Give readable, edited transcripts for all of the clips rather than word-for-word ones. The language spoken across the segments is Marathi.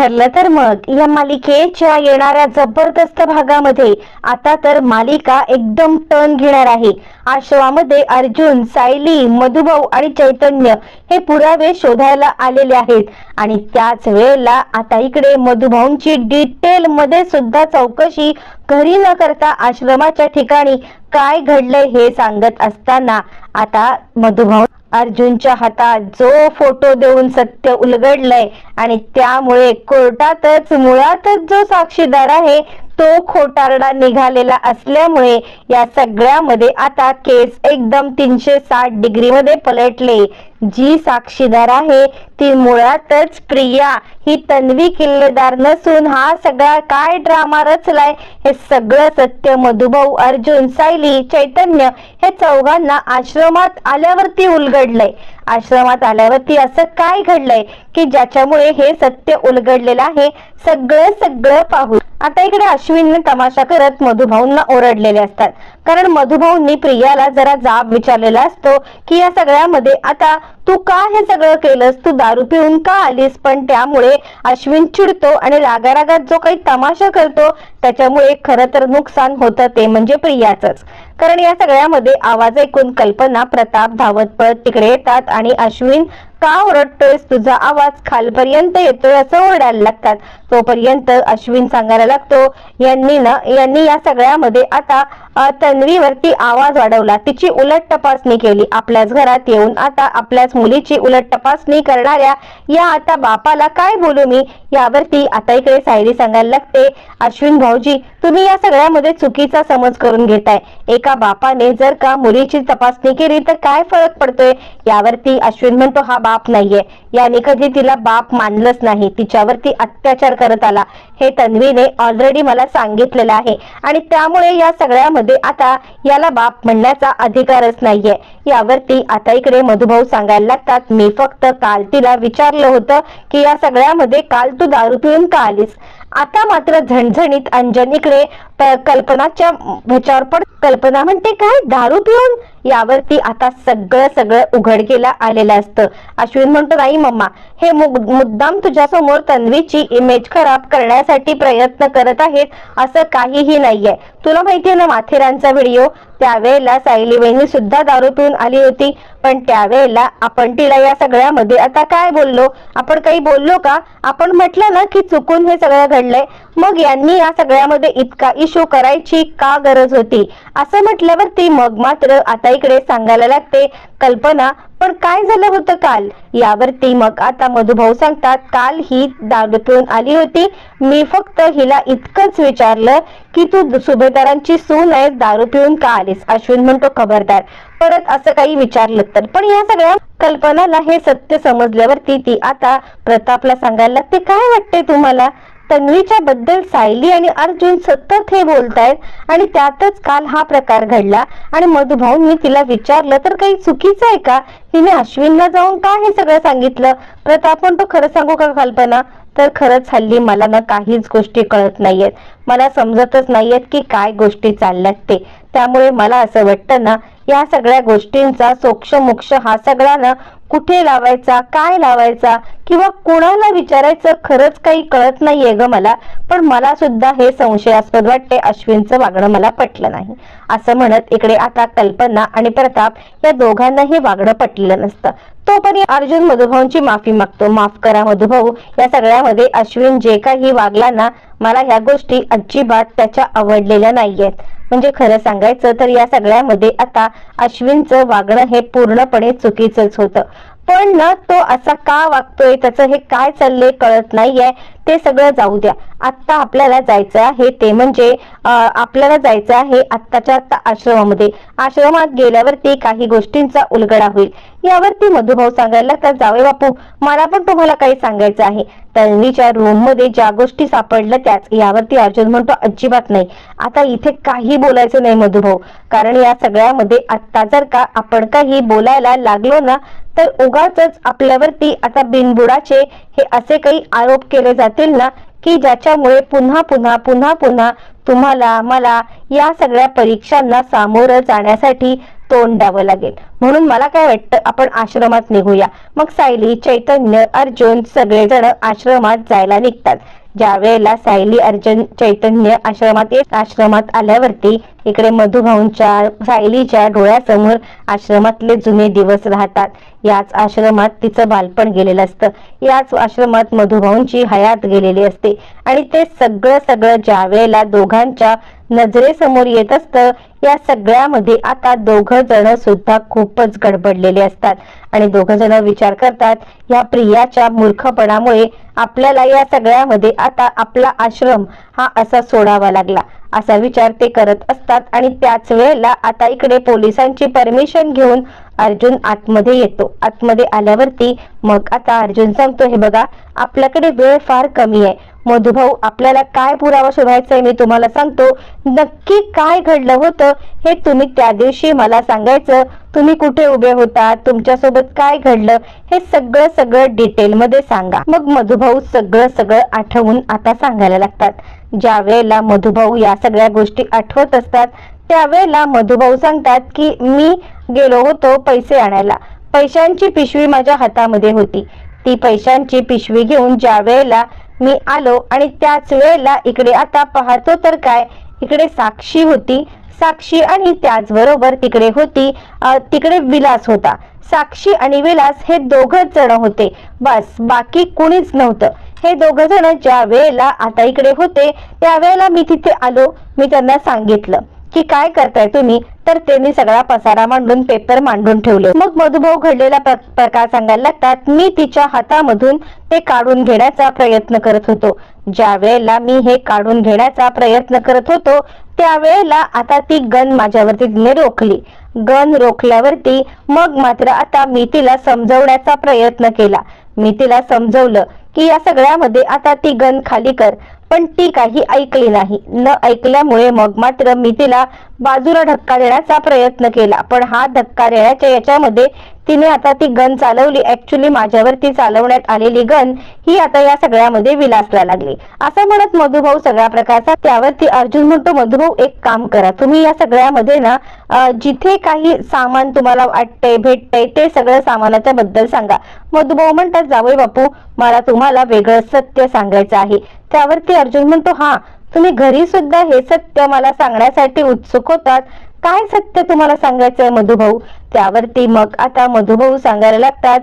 ठरलं तर मग या मालिकेच्या येणाऱ्या जबरदस्त भागामध्ये आता तर मालिका एकदम टर्न घेणार आहे। आश्रमामध्ये अर्जुन, सायली, मधुभाऊ आणि चैतन्य हे पुरावे शोधायला आलेले आहेत आणि त्याच वेळेला आता इकडे मधुभाऊंची डिटेल मध्ये सुद्धा चौकशी घरी न करता आश्रमाच्या ठिकाणी काय घडलंय हे सांगत असताना आता मधुभाऊ अर्जुनच्या हातात जो फोटो देऊन सत्य उलगडलंय आणि त्यामुळे कोर्टातच मुळातच जो साक्षीदार आहे तो खोटारडा निघालेला असल्यामुळे या सगळ्यामध्ये आता केस एकदम 360 डिग्री मध्ये पलटले। जी साक्षीदार आहे ती मुळातच प्रिया, ही तन्वी किल्लेदार नसून हा सगळा काय ड्रामा रचलाय हे सगळं सत्य मधुभाऊ, अर्जुन, सायली, चैतन्य हे चौघांना आश्रमात आल्यावरती उलगडलंय। आश्रमात आल्यावरती असं काय घडलंय की ज्याच्यामुळे हे सत्य उलगडलेलं आहे, सगळं पाहू। आता इकडे अश्विनने तमाशा करत मधुभाऊंना ओरडलेले असतात, कारण मधुभाऊंनी प्रियाला जरा जाब विचारलेला असतो की या सगळ्यामध्ये आता तू का हे सगळं केलंस, तू दारू पिऊन का आलीस। पण त्यामुळे अश्विन चिडतो आणि रागारागात जो काही तमाशा करतो त्याच्यामुळे खरं तर नुकसान होतं ते म्हणजे प्रियाचंच। कारण या सगळ्यामध्ये आवाज ऐकून कल्पना, प्रताप धावत पळत तिकडे येतात आणि अश्विन का ओरडतोयस, तुझा आवाज खालपर्यंत येतोय असं ओरडायला लागतात। तोपर्यंत अश्विन सांगायला लागतो यांनी या सगळ्यामध्ये आता तन्वीवरती आवाज वाढवला, तिची उलट तपासणी केली, आपल्याच घरात येऊन आता आपल्याच मुलीची उलट तपासणी करणाऱ्या या आता बापाला काय बोलू मी। यावरती आता इकडे सायली सांगायला लागते, अश्विन भाऊजी तुम्ही या सगळ्यामध्ये चुकीचा समज करून घेताय। एका बापाने जर का मुलीची तपासणी केली तर काय फरक पडतोय। यावरती अश्विन म्हणतो हा बाप नाहीये, याने कधी तिला बाप मानलंच नाही, तिच्यावरती अत्याचार करत आला हे तन्वीने ऑलरेडी मला सांगितलेलं आहे आणि त्यामुळे या सगळ्यामध्ये आता याला बाप म्हणण्याचा अधिकारच नाहीये। यावरती आता इकडे मधुभाऊ सांगायला लागतात, मी फक्त काल तिला विचारलं होतं की या सगळ्यामध्ये काल तू दारू पिऊन का आलीस। आता मात्र झणझणीत अंजन इकडे कल्पनाच्या ह्याच्यावर पड, कल्पना म्हणते काय दारू पिऊन। यावरती आता सगळं उघडकीला आलेलं असतं। अश्विन म्हणतो नाही मम्मा, हे मुद्दाम तुझ्या समोर तन्वीची इमेज खराब करण्यासाठी प्रयत्न करत आहेत असं काहीही नाहीये। तुला माहितीये ना माथेरानचा व्हिडिओ, त्यावेळेला सायली वहिनी सुद्धा दारू पिऊन आली होती, पण त्यावेळेला आपण तिला या सगळ्यामध्ये आता काय बोललो, आपण काही बोललो का, आपण म्हटलं ना की चुकून हे सगळं घडलंय, मग यांनी या सगळ्यामध्ये इतका इशू करायची का गरज होती असं म्हटल्यावरती मग मात्र आता इकडे सांगायला लागते कल्पना पण काय झालं होतं काल। यावरती मग आता मधुभाऊ सांगतात, काल ही दारू पिऊन आली होती, मी फक्त हिला इतकंच विचारलं की तू सुभेदारांची सून आहे, दारू पिऊन का आलीस। अश्विन म्हणतो खबरदार परत असं काही विचारलं तर। पण या सगळ्या कल्पनाला हे सत्य समजल्यावरती ती आता प्रतापला सांगायला लागते, काय वाटते तुम्हाला, तन्वीच्या बद्दल सायली आणि अर्जुन सतत हे बोलतायत आणि त्यातच काल हा प्रकार घडला आणि मधुभाऊंनी तिला विचारलं तर काही चुकीचं आहे का, हिने अश्विनला जाऊन का हे सगळं सांगितलं। प्रताप म्हणतो खरं सांगू का कल्पना, तर खरंच हल्ली मला ना काहीच गोष्टी कळत नाहीयेत, मला समजतच नाहीयेत की काय गोष्टी चालल्यात ते। त्यामुळे मला असं वाटतं ना या सगळ्या गोष्टींचा सोक्ष हा सगळा ना कुठे लावायचा, काय लावायचा किंवा कोणाला विचारायचं खरंच काही कळत नाहीये ग मला। पण मला सुद्धा हे संशयास्पद वाटते, अश्विनचं वागणं मला पटलं नाही असं म्हणत इकडे आता कल्पना आणि प्रताप या दोघांनाही वागणं पटलेलं नसतं। तोपर्यंत अर्जुन मधुभाऊंची माफी मागतो, माफ करा मधुभाऊ, या सगळ्यामध्ये अश्विन जे काही वागला ना मला ह्या गोष्टी अजिबात त्याच्या आवडलेल्या नाहीयेत। म्हणजे खरं सांगायचं तर या सगळ्यामध्ये आता अश्विनचं वागणं हे पूर्णपणे चुकीचंच होतं। पण ना तो असा का वागतोय, त्याचं हे काय चाललंय कळत नाहीये, ते सगळं जाऊ द्या। आता आपल्याला जायचं आहे ते म्हणजे आपल्याला जायचं आहे आत्ताच्या आत्ता आश्रमामध्ये। आश्रमात गेल्यावरती काही गोष्टींचा उलगडा होईल। यावरती मधुभाऊ सांगायला लागतात, जावे बापू मला पण तुम्हाला काही सांगायचं आहे। तन्वीच्या रूम मध्ये ज्या गोष्टी सापडल्या त्याच। यावरती अर्जुन म्हणतो अजिबात नाही, आता इथे काही बोलायचं नाही मधुभाऊ, कारण या सगळ्यामध्ये आता जर का आपण काही बोलायला लागलो ना तर उगाचच आपल्यावरती आता बिनबुडाचे हे असे काही आरोप केले जातील ना की ज्याच्यामुळे पुन्हा पुन्हा तुम्हाला मला या सगळ्या परीक्षांना सामोरं जाण्यासाठी तोंड द्यावं लागेल. म्हणून मला काय वाटतं, आपण आश्रमात निघूया. मग सायली, चैतन्य, अर्जुन सगळेजण आश्रमात जायला निघतात. ज्या वेळेला सायली, अर्जुन, चैतन्य आश्रमात आल्यावरती इकडे मधुभाऊंच्या, सायलीच्या डोळ्यासमोर आश्रमातले जुने दिवस राहतात. याच आश्रमात तिचं बालपण गेलेलं असतं. याच आश्रमात मधुभाऊंची हयात गेलेली असते. आणि ते सगळं ज्या वेळेला दोघांच्या नजरेसमोर येत असतं, या सगळ्यामध्ये आता दोघ जण सुद्धा खूपच गडबडलेले असतात. आणि दोघ जण विचार करतात, या प्रियाच्या मूर्खपणामुळे आपल्याला या सगळ्यामध्ये आता आपला आश्रम हा असा सोडावा लागला, असा विचार ते करत असतात. आणि त्याच वेळेला आता इकडे पोलिसांची परमिशन घेऊन अर्जुन आतमध्ये येतो. आतमध्ये आल्यावरती मग आता अर्जुन सांगतो, हे बघा, आपल्याकडे वेळ फार कमी आहे. मधुभाऊ, आपल्याला काय पुरावा शोधायचा आहे मी तुम्हाला सांगतो. नक्की काय घडलं होतं हे तुम्ही त्या दिवशी मला सांगायचं. तुम्ही कुठे उभे होता, तुमच्यासोबत काय घडलं, हे सगळं डिटेल मध्ये सांगा. मग मधुभाऊ सगळं आठवून आता सांगायला लागतात. ज्या वेळेला मधुभाऊ या सगळ्या गोष्टी आठवत असतात, त्यावेळेला मधुभाऊ सांगतात की मी गेलो होतो पैसे आणायला. पैशांची पिशवी माझ्या हातामध्ये होती. ती पैशांची पिशवी घेऊन ज्या वेळेला मी आलो आणि त्याच वेळेला इकडे आता पाहतो तर काय, इकडे साक्षी होती. साक्षी आणि त्याचबरोबर तिकडे विलास होता. साक्षी आणि विलास हे दोघच जण होते, बस, बाकी कुणीच नव्हतं. हे दोघ जण ज्या वेळेला आता इकडे होते, त्यावेळेला मी तिथे आलो. मी त्यांना सांगितलं की काय करताय तुम्ही, तर त्यांनी सगळा पसारा मांडून, पेपर मांडून ठेवले. मग मधुभाऊ घडलेला प्रकार सांगायला लागतात. मी तिच्या हातामधून ते काढून घेण्याचा प्रयत्न करत होतो. ज्या वेळेला मी हे काढून घेण्याचा प्रयत्न करत होतो, त्यावेळेला आता ती गन माझ्यावरती तिने रोखली. गन रोखल्यावरती मग मात्र आता मी तिला समजवण्याचा प्रयत्न केला. मी तिला समजवलं की या सगळ्यामध्ये आता ती गन खाली कर, पण ती काही ऐकली नाही. न ऐकल्यामुळे मग मात्र मी तिला बाजूला धक्का देण्याचा प्रयत्न केला. पण हा धक्का देण्याच्या याच्यामध्ये तिने आता ती गन चालवली. ऍक्च्युली माझ्यावरती चालवण्यात आलेली गन ही आता या सगळ्यामध्ये विलासला लागली, असं म्हणत मधुभाऊ सगळ्या प्रकारचा. त्यावरती अर्जुन म्हणतो, मधुभाऊ एक काम करा, तुम्ही या सगळ्यामध्ये ना जिथे काही सामान तुम्हाला वाटतंय भेटतंय ते सगळं सामानाच्या बद्दल सांगा. मधुभाऊ म्हणतात, जावई बापू, मला तुम्हाला वेगळं सत्य सांगायचं आहे. त्यावरती अर्जुन म्हणतो, हा, तुम्ही घरी सुद्धा हे सत्य मला सांगण्यासाठी उत्सुक होतात. काय सत्य तुम्हाला सांगायचंय मधुभाऊ? त्यावरती मग आता मधुभाऊ सांगायला लागतात,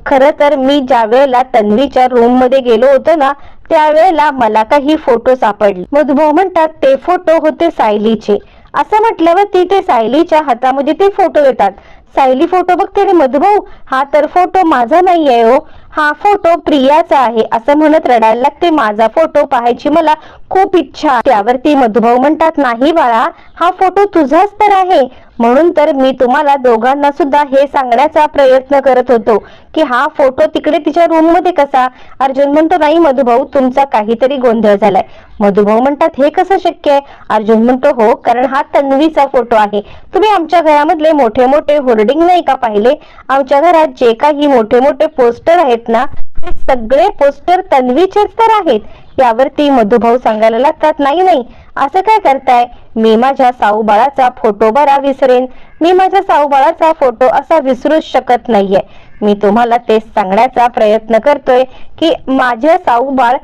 खरं तर मी ज्या वेळेला तन्वीच्या रूम मध्ये गेलो होतो ना, त्यावेळेला मला काही फोटो सापडले. मधुभाऊ म्हणतात, ते फोटो होते सायलीचे. असं म्हटल्यावरती ते सायलीच्या हातामध्ये ते फोटो येतात. सायली फोटो बघते आणि मधुभाऊ, हा तर फोटो माझा नाही आहे हो, हा फोटो प्रियाचा आहे, असं म्हणत रडायला लागते. माझा फोटो पाहायची मला खूप इच्छा. त्यावरती मधुभाऊ म्हणतात, नाही बाळा, हा फोटो तुझाच तर आहे. म्हणून तर मी तुम्हाला दोघांना सुद्धा हे सांगण्याचा प्रयत्न करत होतो की हा फोटो तिकडे तिच्या रूम मध्ये कसा. अर्जुन म्हणतो, नाही मधुभाऊ, तुमचा काहीतरी गोंधळ झालाय. मधुभाऊ म्हणतात, हे कसं शक्य आहे? अर्जुन म्हणतो, हो, कारण हा तन्वीचा फोटो आहे. तुम्ही आमच्या घरामधले मोठे मोठे होर्डिंग नाही का पाहिले? आमच्या घरात जे काही मोठे मोठे पोस्टर आहेत ना, ते सगळे पोस्टर तन्वीचेच तर आहेत. यावरती मधुभाऊ सांगायला लागतात, नाही, असं काय करताय? मी माझ्या साऊबाळाचा फोटो बरा विसरेन. मी माझ्या साऊबाळाचा फोटो असा विसरूच शकत नाहीये. मी तुम्हाला तेच सांगण्याचा प्रयत्न करतोय की माझ्या साऊबाळ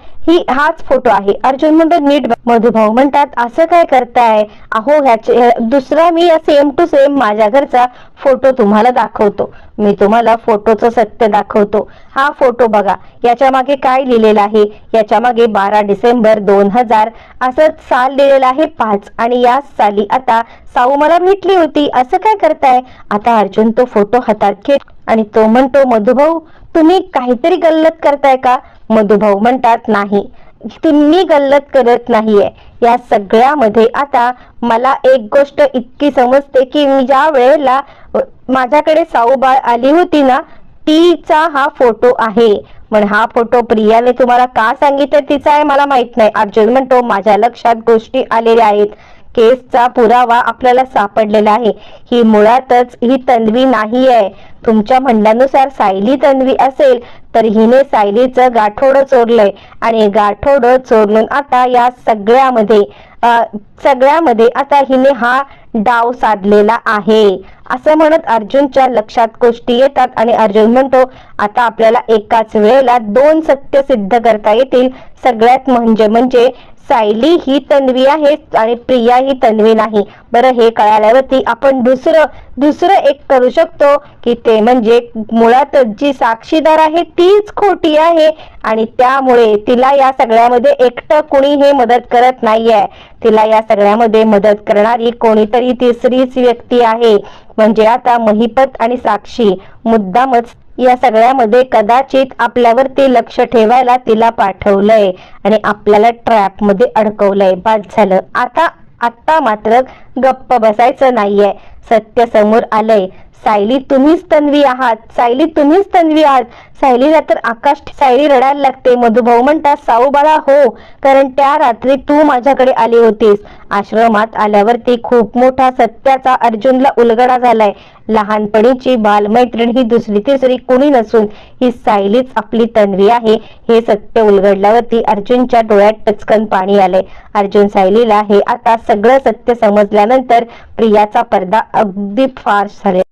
हाच फोटो आहे. अर्जुन म्हणतो, नीट. मधुभाऊ म्हणतात, असं काय करताय? अहो, ह्याचे दुसरा मी सेम टू सेम माझ्या घरचा फोटो तुम्हाला दाखवतो. मी तुम्हाला फोटोचं सत्य दाखवतो. हा फोटो बघा, याच्या मागे काय लिहिलेलं आहे? याच्या मागे 12 डिसेंबर 2000 असं साल लिहिलेलं आहे 5. आणि या साली आता साऊ मला भेटली होती. असं काय करताय? आता अर्जुन तो फोटो हातात घेत आणि तो म्हणतो, मधुभाऊ, तुम्ही काहीतरी गल्लत करताय का? मधुभाऊ म्हणतात, नाही, तुम्ही गल्लत करत नाहीये. या सगळ्यामध्ये आता मला एक गोष्ट इतकी समजते की मी ज्या वेळेला माझ्याकडे साऊबाळ आली होती ना, तिचा हा फोटो आहे. पण हा फोटो प्रियाने तुम्हाला का सांगितलं तिचा आहे मला माहित नाही. अर्जुन म्हणतो, माझ्या लक्षात गोष्टी आलेल्या आहेत. केसचा पुरावा आपल्याला सापडलेला आहे. ही मुळातच ही तन्वी नाही आहे. तुमच्या म्हणण्यानुसार सायली तन्वी असेल तर हिने सायलीचं गाठोडं चोरलंय आणि गाठोडं चोरून आता या सगळ्यामध्ये आता हिने हा डाव साधलेला आहे, असं म्हणत अर्जुनच्या लक्षात गोष्टी येतात आणि अर्जुन म्हणतो, आता आपल्याला एकाच वेळेला 2 सत्य सिद्ध करता येतील. सगळ्यात म्हणजे सायली ही तन्वी आहे आणि प्रिया ही तन्वी नाही. बरं, हे कळाल्यावरती आपण दुसरं एक करू शकतो की ते म्हणजे मुळात जी साक्षीदार आहे तीच खोटी आहे आणि त्यामुळे तिला या सगळ्यामध्ये एकटं कुणी हे मदत करत नाहीये. तिला या सगळ्यामध्ये मदत करणारी कोणीतरी तिसरीच व्यक्ती आहे. म्हणजे आता महिपत आणि साक्षी मुद्दामच या सगळ्यामध्ये कदाचित आपल्यावरती लक्ष ठेवायला तिला पाठवलंय आणि आपल्याला ट्रॅप मध्ये अडकवलंय. बाद झालं. आता मात्र गप्प बसायचं नाहीये. सत्य समोर आलंय. सायली तुम्हीच तन्वी आहात. सायली तुम्हीच तन्वी आहात. सायलीला तर सायली रडायला लागते. मधुभाऊ म्हणतात, साऊ बाळा हो, कारण त्या रात्री तू माझ्याकडे आली होतीस. आश्रमात आल्यावरती खूप मोठा सत्याचा अर्जुनला उलगडा झालाय. लहानपणीची बालमैत्रीण ही दुसरी तिसरी कोणी नसून ही सायलीच आपली तन्वी आहे. हे सत्य उलगडल्यावरती अर्जुनच्या डोळ्यात टचकन पाणी आलंय. अर्जुन सायलीला हे आता सगळं सत्य समजल्यानंतर प्रियाचा पडदा अगदी फार झाले.